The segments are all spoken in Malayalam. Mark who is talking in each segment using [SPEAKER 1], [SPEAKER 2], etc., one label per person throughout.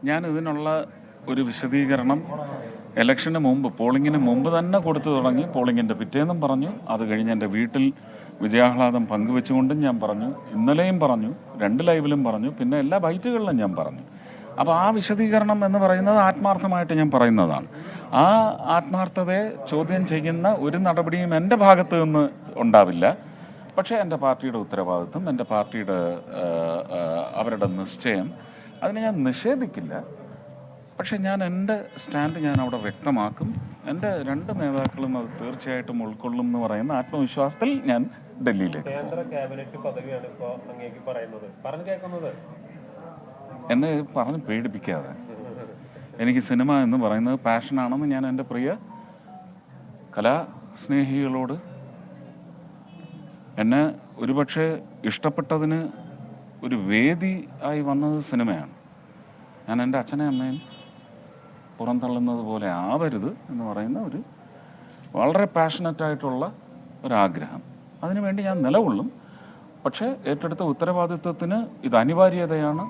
[SPEAKER 1] ഞാൻ ഇതിനുള്ള ഒരു വിശദീകരണം ഇലക്ഷന് മുമ്പ്, പോളിങ്ങിന് മുമ്പ് തന്നെ കൊടുത്തു തുടങ്ങി. പോളിങ്ങിൻ്റെ പിറ്റേന്നും പറഞ്ഞു, അത് കഴിഞ്ഞ് എൻ്റെ വീട്ടിൽ വിജയാഹ്ലാദം പങ്കുവെച്ചുകൊണ്ടും ഞാൻ പറഞ്ഞു, ഇന്നലെയും പറഞ്ഞു, 2 ലൈവിലും പറഞ്ഞു, പിന്നെ എല്ലാ ബൈറ്റുകളിലും ഞാൻ പറഞ്ഞു. അപ്പോൾ ആ വിശദീകരണം എന്ന് പറയുന്നത് ആത്മാർത്ഥമായിട്ട് ഞാൻ പറയുന്നതാണ്. ആ ആത്മാർത്ഥതയെ ചോദ്യം ചെയ്യുന്ന ഒരു നടപടിയും എൻ്റെ ഭാഗത്ത് നിന്ന് ഉണ്ടാവില്ല. പക്ഷേ എൻ്റെ പാർട്ടിയുടെ ഉത്തരവാദിത്വം, എൻ്റെ പാർട്ടിയുടെ അവരുടെ നിശ്ചയം, അതിനെ ഞാൻ നിഷേധിക്കില്ല. പക്ഷേ ഞാൻ എൻ്റെ സ്റ്റാൻഡ് ഞാൻ അവിടെ വ്യക്തമാക്കും. എൻ്റെ 2 നേതാക്കളും അത് തീർച്ചയായിട്ടും ഉൾക്കൊള്ളും എന്ന് പറയുന്ന ആത്മവിശ്വാസത്തിൽ ഞാൻ ഡൽഹിയിലേക്ക് എന്നെ പറഞ്ഞ് പേടിപ്പിക്കാതെ. എനിക്ക് സിനിമ എന്ന് പറയുന്നത് പാഷനാണെന്ന് ഞാൻ എൻ്റെ പ്രിയ കലാസ്നേഹികളോട്, എന്നെ ഒരുപക്ഷെ ഇഷ്ടപ്പെട്ടതിന് ഒരു വേദി ആയി വന്നത് സിനിമയാണ്. ഞാൻ എൻ്റെ അച്ഛനെയും അമ്മയും പുറന്തള്ളുന്നത് പോലെ ആവരുത് എന്ന് പറയുന്ന ഒരു വളരെ പാഷനറ്റായിട്ടുള്ള ഒരാഗ്രഹം. അതിനുവേണ്ടി ഞാൻ നിലകൊള്ളും. പക്ഷേ ഏറ്റെടുത്ത ഉത്തരവാദിത്വത്തിന് ഇത് അനിവാര്യതയാണ്.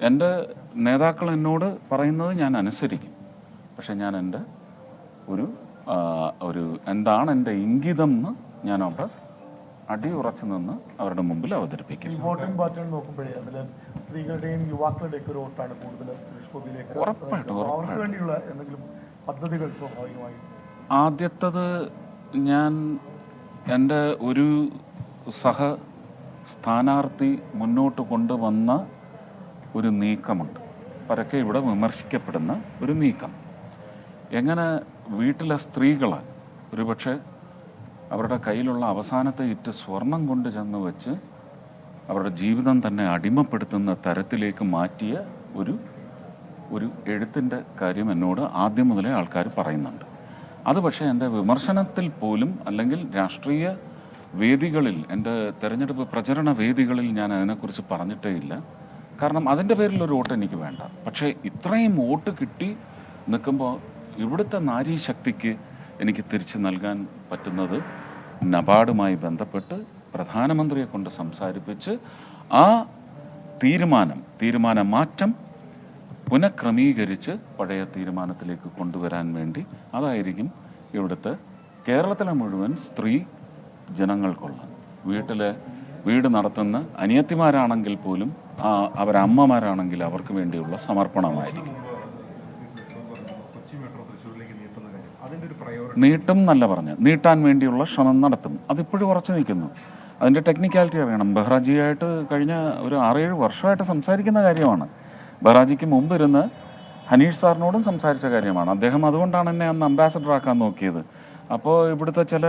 [SPEAKER 1] എൻ്റെ നേതാക്കൾ എന്നോട് പറയുന്നത് ഞാൻ അനുസരിക്കും. പക്ഷെ ഞാൻ എൻ്റെ ഒരു എന്താണ് എൻ്റെ ഇംഗിതം എന്ന് ഞാൻ അവിടെ അടിയുറച്ചു നിന്ന് അവരുടെ മുമ്പിൽ അവതരിപ്പിക്കും. ആദ്യത്തത്, ഞാൻ എൻ്റെ ഒരു സ്ഥാനാർത്ഥി മുന്നോട്ട് കൊണ്ടുവന്ന ഒരു നീക്കമുണ്ട്, പരക്കെ ഇവിടെ വിമർശിക്കപ്പെടുന്ന ഒരു നീക്കം. എങ്ങനെ വീട്ടിലെ സ്ത്രീകൾ ഒരുപക്ഷെ അവരുടെ കയ്യിലുള്ള അവസാനത്തെ ഇറ്റ് സ്വർണം കൊണ്ട് ചെന്ന് വെച്ച് അവരുടെ ജീവിതം തന്നെ അടിമപ്പെടുത്തുന്ന തരത്തിലേക്ക് മാറ്റിയ ഒരു എഴുത്തിൻ്റെ കാര്യം എന്നോട് ആദ്യം മുതലേ ആൾക്കാർ പറയുന്നുണ്ട്. അത് പക്ഷേ എൻ്റെ വിമർശനത്തിൽ പോലും, അല്ലെങ്കിൽ രാഷ്ട്രീയ വേദികളിൽ, എൻ്റെ തെരഞ്ഞെടുപ്പ് പ്രചരണ വേദികളിൽ ഞാൻ അതിനെക്കുറിച്ച് പറഞ്ഞിട്ടേ ഇല്ല. കാരണം അതിൻ്റെ പേരിൽ ഒരു വോട്ട് എനിക്ക് വേണ്ട. പക്ഷേ ഇത്രയും വോട്ട് കിട്ടി നിൽക്കുമ്പോൾ ഇവിടുത്തെ നാരീശക്തിക്ക് എനിക്ക് തിരിച്ചു നൽകാൻ പറ്റുന്നത് നബാർഡുമായി ബന്ധപ്പെട്ട് പ്രധാനമന്ത്രിയെ കൊണ്ട് സംസാരിപ്പിച്ച് ആ തീരുമാന മാറ്റം പുനഃക്രമീകരിച്ച് പഴയ തീരുമാനത്തിലേക്ക് കൊണ്ടുവരാൻ വേണ്ടി, അതായിരിക്കും ഇവിടുത്തെ കേരളത്തിലെ മുഴുവൻ സ്ത്രീ ജനങ്ങൾക്കുള്ള, വീട് നടത്തുന്ന അനിയത്തിമാരാണെങ്കിൽ പോലും, അവരമ്മമാരാണെങ്കിൽ അവർക്ക് വേണ്ടിയുള്ള സമർപ്പണമായിരിക്കും. നീട്ടും എന്നല്ല പറഞ്ഞ്, നീട്ടാൻ വേണ്ടിയുള്ള ശ്രമം നടത്തും. അതിപ്പോഴും ഉറച്ചു നിൽക്കുന്നു. അതിൻ്റെ ടെക്നിക്കാലിറ്റി അറിയണം. ബെഹ്റാജിയായിട്ട് കഴിഞ്ഞ ഒരു 6-7 വർഷമായിട്ട് സംസാരിക്കുന്ന കാര്യമാണ്. ബെഹ്റാജിക്ക് മുമ്പ് ഇരുന്ന് ഹനീഷ് സാറിനോടും സംസാരിച്ച കാര്യമാണ്. അദ്ദേഹം അതുകൊണ്ടാണ് എന്നെ അന്ന് അംബാസഡർ ആക്കാൻ നോക്കിയത്. അപ്പോൾ ഇവിടുത്തെ ചില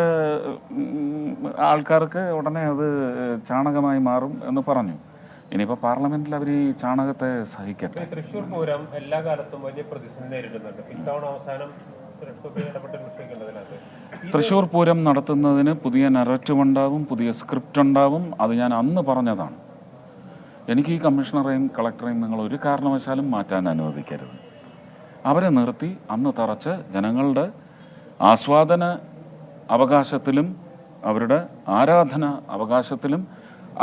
[SPEAKER 1] ആൾക്കാർക്ക് ഉടനെ അത് ചാണകമായി മാറും എന്ന് പറഞ്ഞു. ഇനിയിപ്പോൾ പാർലമെന്റിൽ അവർ ഈ ചാണകത്തെ സഹിക്കട്ടെ.
[SPEAKER 2] തൃശ്ശൂർ പൂരം എല്ലാ കാലത്തും വലിയ പ്രതിസന്ധി നേരിടുന്നുണ്ട്. ഇത്തവണ അവസാനം
[SPEAKER 1] തൃശ്ശൂർ പൂരം നടത്തുന്നതിന് പുതിയ നറേറ്റീവ് ഉണ്ടാവും, പുതിയ സ്ക്രിപ്റ്റ് ഉണ്ടാവും. അത് ഞാൻ അന്ന് പറഞ്ഞതാണ്. എനിക്ക് ഈ കമ്മീഷണറെയും കളക്ടറെയും നിങ്ങൾ ഒരു കാരണവശാലും മാറ്റാൻ അനുവദിക്കരുത്. അവരെ നിർത്തി അന്ന് തറച്ച് ജനങ്ങളുടെ ആസ്വാദന അവകാശത്തിലും അവരുടെ ആരാധന അവകാശത്തിലും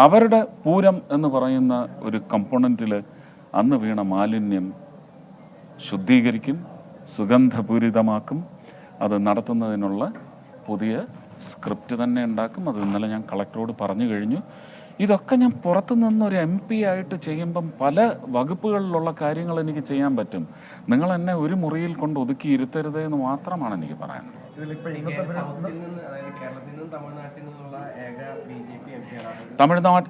[SPEAKER 1] അവരുടെ പൂരം എന്ന് പറയുന്ന ഒരു കമ്പോണൻറ്റിൽ അന്ന് വീണ മാലിന്യം ശുദ്ധീകരിക്കും, സുഗന്ധപൂരിതമാക്കും. അത് നടത്തുന്നതിനുള്ള പുതിയ സ്ക്രിപ്റ്റ് തന്നെ ഉണ്ടാക്കും. അത് ഇന്നലെ ഞാൻ കളക്ടറോട് പറഞ്ഞു കഴിഞ്ഞു. ഇതൊക്കെ ഞാൻ പുറത്തു നിന്നൊരു MP ആയിട്ട് ചെയ്യുമ്പം പല വകുപ്പുകളിലുള്ള കാര്യങ്ങൾ എനിക്ക് ചെയ്യാൻ പറ്റും. നിങ്ങൾ എന്നെ ഒരു മുറിയിൽ കൊണ്ട് ഒതുക്കി ഇരുത്തരുത് എന്ന് മാത്രമാണ് എനിക്ക് പറയാനുള്ളത്. തമിഴ്നാട്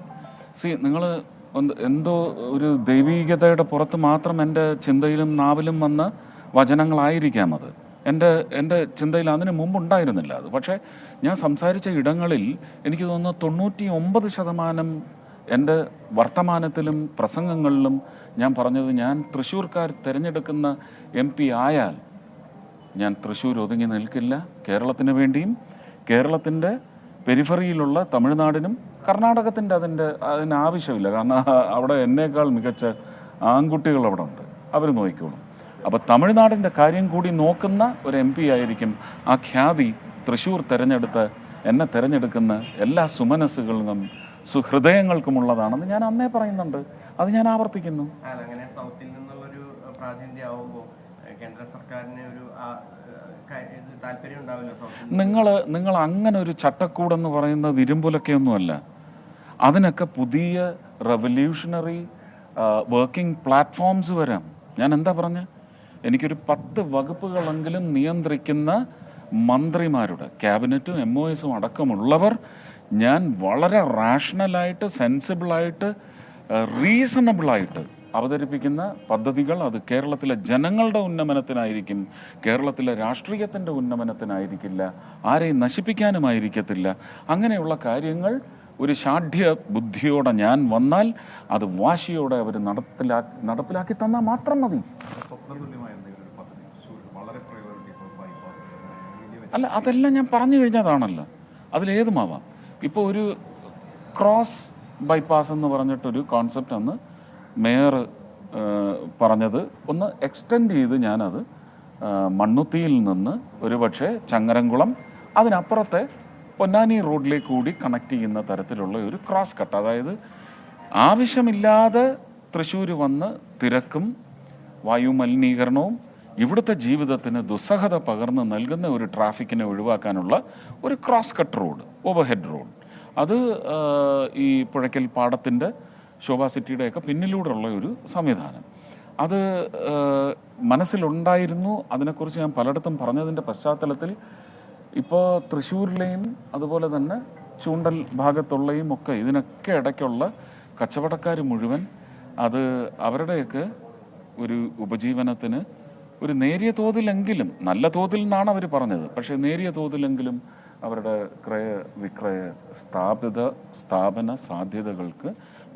[SPEAKER 1] നിങ്ങൾ എന്തോ ഒരു ദൈവീകതയുടെ പുറത്ത് മാത്രം എൻ്റെ ചിന്തയിലും നാവിലും വന്ന വചനങ്ങളായിരിക്കാം അത്. എൻ്റെ ചിന്തയിൽ അതിന് മുമ്പുണ്ടായിരുന്നില്ല അത്. പക്ഷേ ഞാൻ സംസാരിച്ച ഇടങ്ങളിൽ എനിക്ക് തോന്നുന്നു 99% എൻ്റെ വർത്തമാനത്തിലും പ്രസംഗങ്ങളിലും ഞാൻ പറഞ്ഞത്, ഞാൻ തൃശ്ശൂർക്കാർ തിരഞ്ഞെടുക്കുന്ന MP ആയാൽ ഞാൻ തൃശ്ശൂർ ഒതുങ്ങി നിൽക്കില്ല. കേരളത്തിന് വേണ്ടിയും കേരളത്തിൻ്റെ പെരിഫറിയിലുള്ള തമിഴ്നാടിനും കർണാടകത്തിൻ്റെ അതിന് ആവശ്യമില്ല. കാരണം അവിടെ എന്നേക്കാൾ മികച്ച ആൺകുട്ടികൾ അവിടെ ഉണ്ട്, അവർ നോക്കിക്കോളും. അപ്പോൾ തമിഴ്നാടിൻ്റെ കാര്യം കൂടി നോക്കുന്ന ഒരു MP ആയിരിക്കും. ആ ഖ്യാതി തൃശ്ശൂർ എന്നെ തിരഞ്ഞെടുക്കുന്ന എല്ലാ സുമനസ്സുകളിലും സുഹൃദയങ്ങൾക്കുമുള്ളതാണെന്ന് ഞാൻ അന്നേ പറയുന്നുണ്ട്. അത് ഞാൻ ആവർത്തിക്കുന്നു.
[SPEAKER 3] അങ്ങനെ സൗത്തിൽ നിന്നുള്ളൊരു പ്രാതിനിധ്യം ആവുമ്പോൾ കേന്ദ്ര സർക്കാരിന് ഒരു താല്പര്യം ഉണ്ടാവില്ല സൗത്തിൽ.
[SPEAKER 1] നിങ്ങൾ അങ്ങനെ ഒരു ചട്ടക്കൂടെന്ന് പറയുന്നത് ഇരുമ്പുലൊക്കെയൊന്നുമല്ല. അതിനൊക്കെ പുതിയ റെവല്യൂഷണറി വർക്കിംഗ് പ്ലാറ്റ്ഫോംസ് വരാം. ഞാൻ എന്താ പറഞ്ഞ, എനിക്കൊരു 10 വകുപ്പുകളെങ്കിലും നിയന്ത്രിക്കുന്ന മന്ത്രിമാരുടെ ക്യാബിനറ്റും MOSും അടക്കമുള്ളവർ ഞാൻ വളരെ റാഷണലായിട്ട്, സെൻസിബിളായിട്ട്, റീസണബിളായിട്ട് അവതരിപ്പിക്കുന്ന പദ്ധതികൾ അത് കേരളത്തിലെ ജനങ്ങളുടെ ഉന്നമനത്തിനായിരിക്കും, കേരളത്തിലെ രാഷ്ട്രീയത്തിൻ്റെ ഉന്നമനത്തിനായിരിക്കില്ല, ആരെയും നശിപ്പിക്കാനുമായിരിക്കത്തില്ല. അങ്ങനെയുള്ള കാര്യങ്ങൾ ഒരു ഷാഠ്യ ബുദ്ധിയോടെ ഞാൻ വന്നാൽ അത് വാശിയോടെ അവർ നടപ്പിലാക്കി തന്നാൽ മാത്രം മതി. അല്ല, അതെല്ലാം ഞാൻ പറഞ്ഞു കഴിഞ്ഞതാണല്ലോ. അതിലേതുമാവാം. ഇപ്പോൾ ഒരു ക്രോസ് ബൈപ്പാസ് എന്ന് പറഞ്ഞിട്ടൊരു കോൺസെപ്റ്റ് അന്ന് മേയർ പറഞ്ഞത് ഒന്ന് എക്സ്റ്റെൻഡ് ചെയ്ത് ഞാനത് മണ്ണുത്തിയിൽ നിന്ന് ഒരുപക്ഷെ ചങ്ങരംകുളം അതിനപ്പുറത്തെ പൊന്നാനി റോഡിലേക്ക് കൂടി കണക്ട് ചെയ്യുന്ന തരത്തിലുള്ള ഒരു ക്രോസ് കട്ട്, അതായത് ആവശ്യമില്ലാതെ തൃശ്ശൂർ വന്ന് തിരക്കും വായുമലിനീകരണവും ഇവിടുത്തെ ജീവിതത്തിന് ദുസ്സഹത പകർന്ന് നൽകുന്ന ഒരു ട്രാഫിക്കിനെ ഒഴിവാക്കാനുള്ള ഒരു cross cut road, overhead road. അത് ഈ പുഴയ്ക്കൽ പാടത്തിൻ്റെ ശോഭാ സിറ്റിയുടെയൊക്കെ പിന്നിലൂടെയുള്ള ഒരു സംവിധാനം. അത് മനസ്സിലുണ്ടായിരുന്നു. അതിനെക്കുറിച്ച് ഞാൻ പലയിടത്തും പറഞ്ഞതിൻ്റെ പശ്ചാത്തലത്തിൽ ഇപ്പോൾ തൃശ്ശൂരിലെയും അതുപോലെ തന്നെ ചൂണ്ടൽ ഭാഗത്തുള്ളയും ഒക്കെ ഇതിനൊക്കെ ഇടയ്ക്കുള്ള കച്ചവടക്കാർ മുഴുവൻ അത് അവരുടെയൊക്കെ ഒരു ഉപജീവനത്തിന് ഒരു നേരിയ തോതിലെങ്കിലും, നല്ല തോതിൽ നിന്നാണ് അവർ പറഞ്ഞത്, പക്ഷേ നേരിയ തോതിലെങ്കിലും അവരുടെ ക്രയ വിക്രയ സ്ഥാപന സാധ്യതകൾക്ക്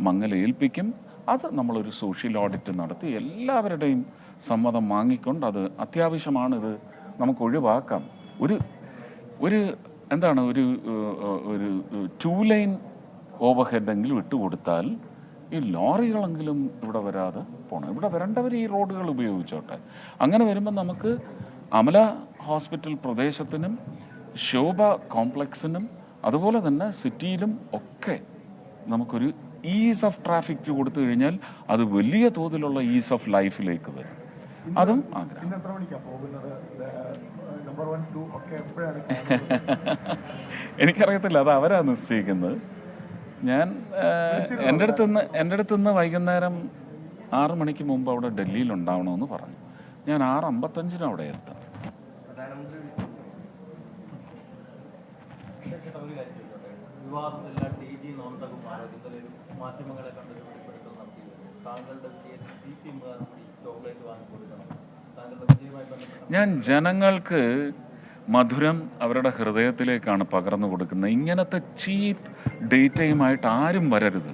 [SPEAKER 1] മങ്ങലേൽപ്പിക്കും. അത് നമ്മളൊരു സോഷ്യൽ ഓഡിറ്റ് നടത്തി എല്ലാവരുടെയും സമ്മതം വാങ്ങിക്കൊണ്ട് അത് അത്യാവശ്യമാണ്, ഇത് നമുക്ക് ഒഴിവാക്കാം. ഒരു എന്താണ് ഒരു 2 ലൈൻ ഓവർഹെഡെങ്കിലും ഇട്ടുകൊടുത്താൽ ഈ ലോറികളെങ്കിലും ഇവിടെ വരാതെ പോകണം. ഇവിടെ വരേണ്ടവർ ഈ റോഡുകൾ ഉപയോഗിച്ചോട്ടെ. അങ്ങനെ വരുമ്പോൾ നമുക്ക് അമല ഹോസ്പിറ്റൽ പ്രദേശത്തിനും ശോഭ കോംപ്ലക്സിനും അതുപോലെ തന്നെ സിറ്റിയിലും ഒക്കെ നമുക്കൊരു ഈസ് ഓഫ് ട്രാഫിക് കൊടുത്തു കഴിഞ്ഞാൽ അത് വലിയ തോതിലുള്ള ഈസ് ഓഫ് ലൈഫിലേക്ക് വരും. അതും ആഗ്രഹം. എനിക്കറിയത്തില്ല, അത് അവരാ നിശ്ചയിക്കുന്നത്. ഞാൻ എൻ്റെ അടുത്തുനിന്ന് വൈകുന്നേരം 6 മണിക്ക് മുമ്പ് അവിടെ ഡൽഹിയിൽ ഉണ്ടാവണമെന്ന് പറഞ്ഞു. ഞാൻ 6:55 അവിടെ എത്താം. ഞാൻ ജനങ്ങൾക്ക് മധുരം അവരുടെ ഹൃദയത്തിലേക്കാണ് പകർന്നു കൊടുക്കുന്നത്. ഇങ്ങനത്തെ ചീപ്പ് ഡേറ്റയുമായിട്ട് ആരും വരരുത്.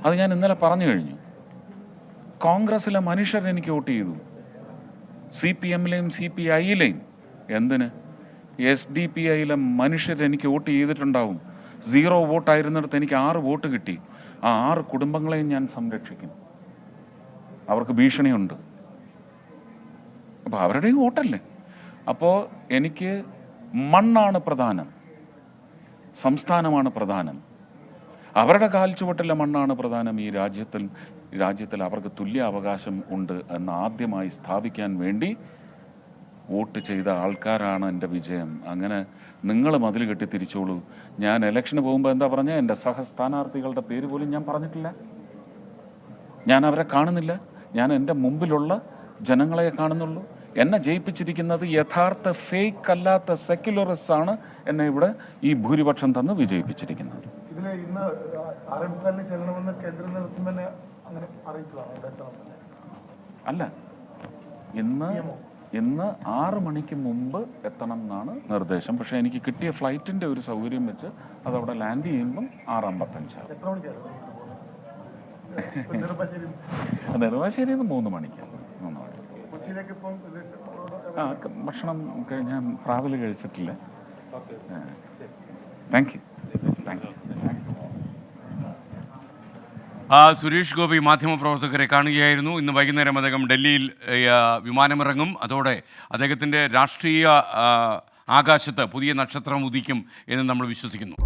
[SPEAKER 1] അത് ഞാൻ ഇന്നലെ പറഞ്ഞു കഴിഞ്ഞു. കോൺഗ്രസ്സിലെ മനുഷ്യർ എനിക്ക് വോട്ട് ചെയ്തു, CPMലെയും CPIയിലെയും. എന്തിന്? SDPIയിലെ മനുഷ്യർ എനിക്ക് വോട്ട് ചെയ്തിട്ടുണ്ടാവും. 0 വോട്ടായിരുന്നിടത്ത് എനിക്ക് 6 വോട്ട് കിട്ടി. ആ 6 കുടുംബങ്ങളെയും ഞാൻ സംരക്ഷിക്കും. അവർക്ക് ഭീഷണിയുണ്ട്. അപ്പോൾ അവരുടെയും വോട്ടല്ലേ. അപ്പോൾ എനിക്ക് മണ്ണാണ് പ്രധാനം, സംസ്ഥാനമാണ് പ്രധാനം, അവരുടെ കാൽച്ചുവട്ടിലെ മണ്ണാണ് പ്രധാനം. ഈ രാജ്യത്തിൽ അവർക്ക് തുല്യ അവകാശം ഉണ്ട് എന്ന് ആദ്യമായി സ്ഥാപിക്കാൻ വേണ്ടി വോട്ട് ചെയ്ത ആൾക്കാരാണ് എൻ്റെ വിജയം. അങ്ങനെ നിങ്ങൾ മതിൽ കെട്ടി തിരിച്ചോളൂ. ഞാൻ ഇലക്ഷന് പോകുമ്പോൾ എന്താ പറഞ്ഞാൽ, എൻ്റെ സഹസ്ഥാനാർത്ഥികളുടെ പേര് പോലും ഞാൻ പറഞ്ഞിട്ടില്ല. ഞാൻ അവരെ കാണുന്നില്ല. ഞാൻ എൻ്റെ മുമ്പിലുള്ള ജനങ്ങളെ കാണുന്നുള്ളൂ. എന്നെ ജയിപ്പിച്ചിരിക്കുന്നത് യഥാർത്ഥ ഫേക്ക് അല്ലാത്ത സെക്യുലറിസ്റ്റ് ആണ് എന്നെ ഇവിടെ ഈ ഭൂരിപക്ഷം തന്ന് വിജയിപ്പിച്ചിരിക്കുന്നത്. അല്ല, ഇന്ന് 6 മണിക്ക് മുമ്പ് എത്തണം എന്നാണ് നിർദ്ദേശം. പക്ഷേ എനിക്ക് കിട്ടിയ ഫ്ലൈറ്റിൻ്റെ ഒരു സൗകര്യം വെച്ച് അതവിടെ ലാൻഡ് ചെയ്യുമ്പം 6:55 നെടുമ്പാശ്ശേരിയിൽ നിന്ന് 3 മണിക്കാണ്. ഭക്ഷണം ഞാൻ പ്രാതൽ കഴിച്ചിട്ടില്ല. Thank you.
[SPEAKER 4] സുരേഷ് ഗോപി മാധ്യമപ്രവർത്തകരെ കാണുകയായിരുന്നു. ഇന്ന് വൈകുന്നേരം അദ്ദേഹം ഡൽഹിയിൽ വിമാനമിറങ്ങും. അതോടെ അദ്ദേഹത്തിൻ്റെ രാഷ്ട്രീയ ആകാശത്ത് പുതിയ നക്ഷത്രം ഉദിക്കും എന്ന് നമ്മൾ വിശ്വസിക്കുന്നു.